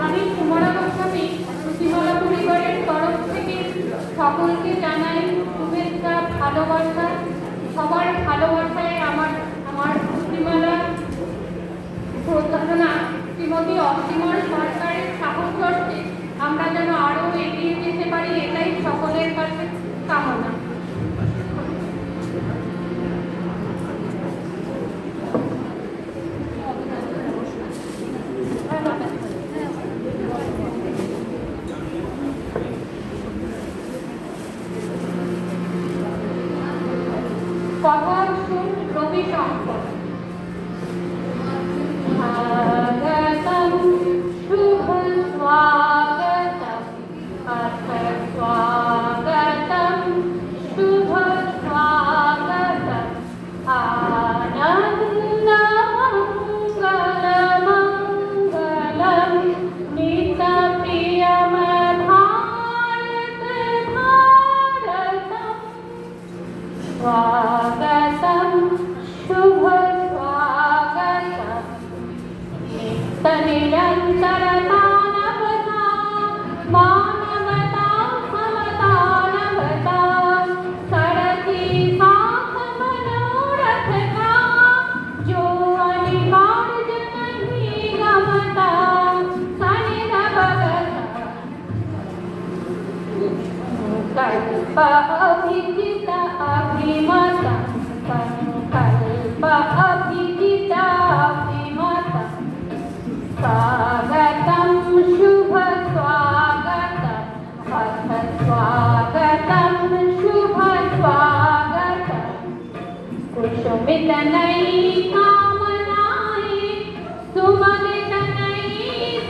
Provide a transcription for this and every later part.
আমি সুমনা গোস্বামী শ্রুতিমালা পরিবারের তরফ থেকে সকলকে জানাই শুভেচ্ছা, ভালোবাসা। সবার ভালোবাসায় আমার শ্রুতিমালা প্রধানা শ্রীমতী অসীমর সরকারের সাহচর্যে আমরা যেন আরও এগিয়ে যেতে পারি, এটাই সকলের কাছে কামনা। কথা শুন রবি শঙ্কর। স্বাগতম শুভ স্বাগতম অথ স্বাগতম শুভ স্বাগতম আনন্দ মঙ্গল মঙ্গলম নিত প্রিয়ম ভারত ভারতম स्वागतम शुभ स्वागतम निरंतरता नवता मानवता समता नवता सरती साथ मनोरथ का जो अनिवार्य नहीं गमता सनिध भगता कल्प अभिजित अभिमत संकल्प अभिजित अभिमत स्वागतम शुभ स्वागतम अथ स्वागतम शुभ स्वागतम कुसुमित नई कामनाएं सुमलित नई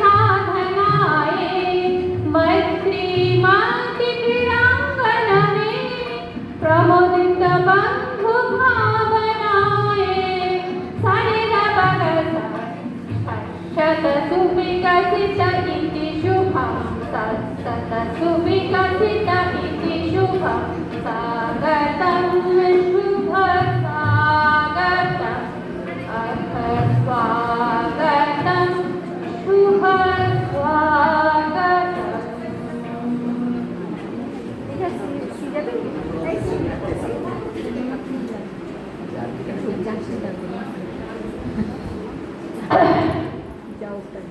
साधनाएं मैत्री माति क्रीड़ांगन में प्रमोदित बंधु भावनाएं सनिध भगत शत सुविकसित इति शुभं सत्सत सुविकसित इति शुभं स्वागतं शुभ स्वागतम् अथ स्वागतं शुभ स्वागतम्। jauhkan